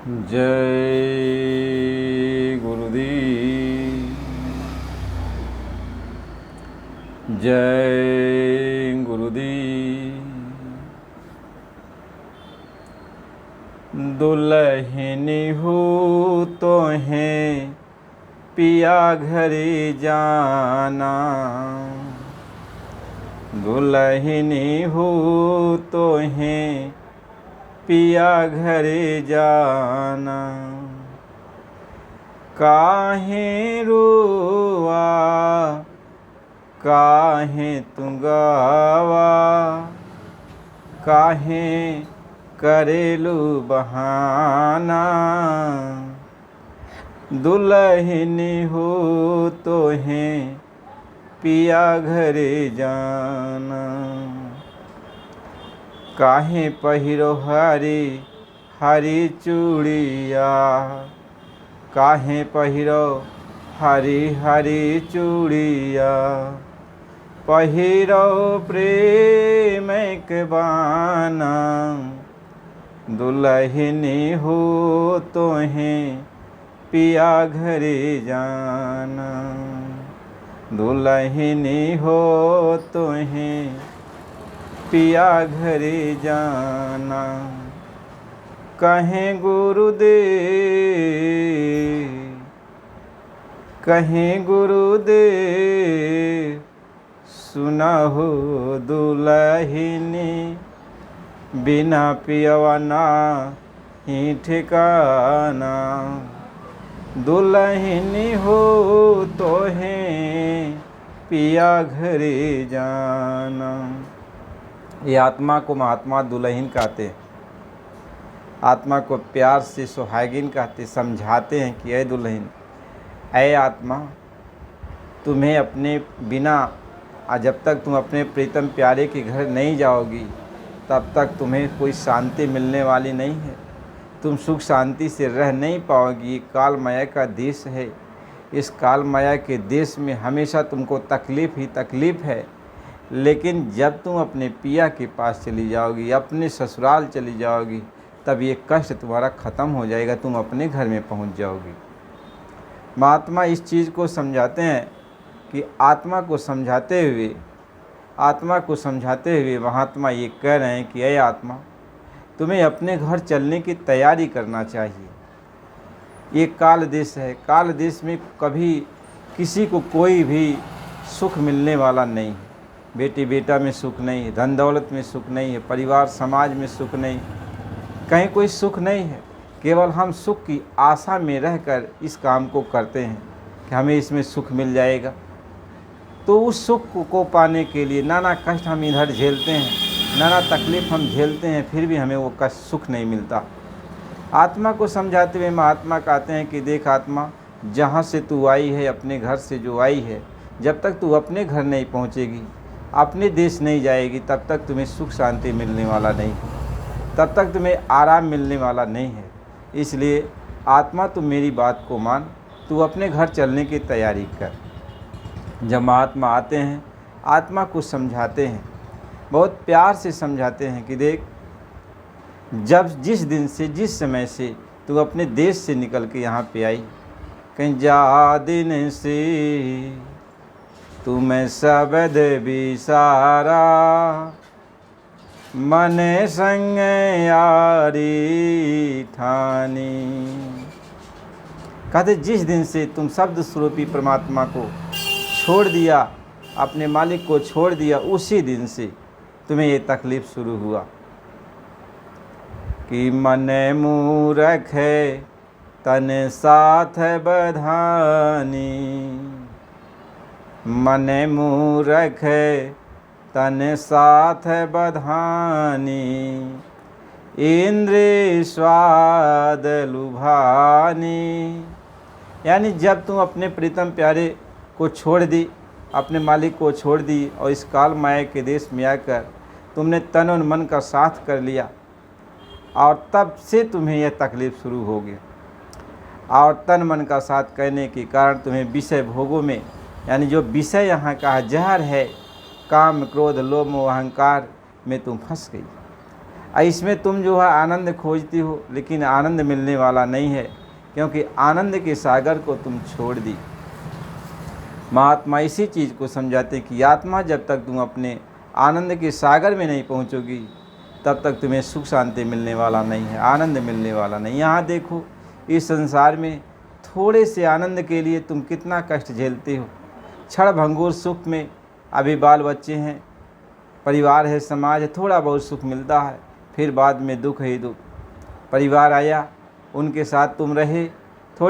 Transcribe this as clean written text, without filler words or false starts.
जय गुरुदेव। जय गुरुदेव। दुल्हन हो तो हैं पिया घरे जाना, दुल्हन हो तो हैं पिया घरे जाना। काहे रोआ काहे तुंगावा, काहे करेलू बहाना। दुल्हन हो तो हैं पिया घरे जाना। काहे पहिरो हरी हरी चूड़िया, काहे पहिरो हरी हरी चूड़िया। पहिरो प्रेम के बाना, दुल्हन हो तो हैं पिया घरे जाना। दुल्हन हो तो हैं पिया घरे जाना। कहें गुरुदेव, कहें गुरुदेव, सुना हो दुल्हन बिना पियवा ही ठिकाना। दुल्हन हो तो हैं पिया घरे जाना। ये आत्मा को महात्मा दुल्हन कहते हैं। आत्मा को प्यार से सुहागिन कहते, समझाते हैं कि ऐ दुल्हन, ऐ आत्मा, तुम्हें अपने बिना जब तक तुम अपने प्रीतम प्यारे के घर नहीं जाओगी तब तक तुम्हें कोई शांति मिलने वाली नहीं है। तुम सुख शांति से रह नहीं पाओगी। ये काल माया का देश है। इस काल माया के देश में हमेशा तुमको तकलीफ़ ही तकलीफ़ है। लेकिन जब तुम अपने पिया के पास चली जाओगी, अपने ससुराल चली जाओगी, तब ये कष्ट तुम्हारा ख़त्म हो जाएगा। तुम अपने घर में पहुंच जाओगी। महात्मा इस चीज़ को समझाते हैं कि आत्मा को समझाते हुए महात्मा ये कह रहे हैं कि ऐ आत्मा, तुम्हें अपने घर चलने की तैयारी करना चाहिए। ये काल देश है। काल देश में कभी किसी को कोई भी सुख मिलने वाला नहीं है। बेटी बेटा में सुख नहीं है, धन दौलत में सुख नहीं है, परिवार समाज में सुख नहीं, कहीं कोई सुख नहीं है। केवल हम सुख की आशा में रहकर इस काम को करते हैं कि हमें इसमें सुख मिल जाएगा। तो उस सुख को पाने के लिए नाना कष्ट हम इधर झेलते हैं, नाना तकलीफ़ हम झेलते हैं, फिर भी हमें वो कष्ट सुख नहीं मिलता। आत्मा को समझाते हुए महात्मा कहते हैं कि देख आत्मा, जहाँ से तू आई है, अपने घर से जो आई है, जब तक तू अपने घर नहीं पहुँचेगी, अपने देश नहीं जाएगी, तब तक तुम्हें सुख शांति मिलने वाला नहीं है, तब तक तुम्हें आराम मिलने वाला नहीं है। इसलिए आत्मा तुम मेरी बात को मान, तू अपने घर चलने की तैयारी कर। जब महात्मा आते हैं, आत्मा को समझाते हैं, बहुत प्यार से समझाते हैं कि देख, जब जिस दिन से जिस समय से तू अपने देश से निकल के यहाँ पे आई, कहीं जा दिन से तुम्हें शब्द बिसारा, मन संग यारी ठानी। कहते जिस दिन से तुम शब्द स्वरूपी परमात्मा को छोड़ दिया, अपने मालिक को छोड़ दिया, उसी दिन से तुम्हें ये तकलीफ़ शुरू हुआ कि मन मूरख है तन साथ बधानी। मन मूरख है तन साथ बधानी, इंद्रिय स्वाद लुभानी। यानी जब तुम अपने प्रीतम प्यारे को छोड़ दी, अपने मालिक को छोड़ दी और इस काल माया के देश में आकर तुमने तन और मन का साथ कर लिया, और तब से तुम्हें यह तकलीफ़ शुरू हो गई। और तन मन का साथ करने के कारण तुम्हें विषय भोगों में, यानी जो विषय यहाँ का जहर है, काम क्रोध लोभ मोह अहंकार में तुम फंस गई। इसमें तुम जो है आनंद खोजती हो, लेकिन आनंद मिलने वाला नहीं है, क्योंकि आनंद के सागर को तुम छोड़ दी। महात्मा इसी चीज़ को समझाते कि आत्मा, जब तक तुम अपने आनंद के सागर में नहीं पहुंचोगी, तब तक तुम्हें सुख शांति मिलने वाला नहीं है, आनंद मिलने वाला नहीं। यहाँ देखो, इस संसार में थोड़े से आनंद के लिए तुम कितना कष्ट झेलते हो। क्षण भंगुर सुख में अभी बाल बच्चे हैं, परिवार है, समाज है, थोड़ा बहुत सुख मिलता है, फिर बाद में दुख ही दुख। परिवार आया, उनके साथ तुम रहे,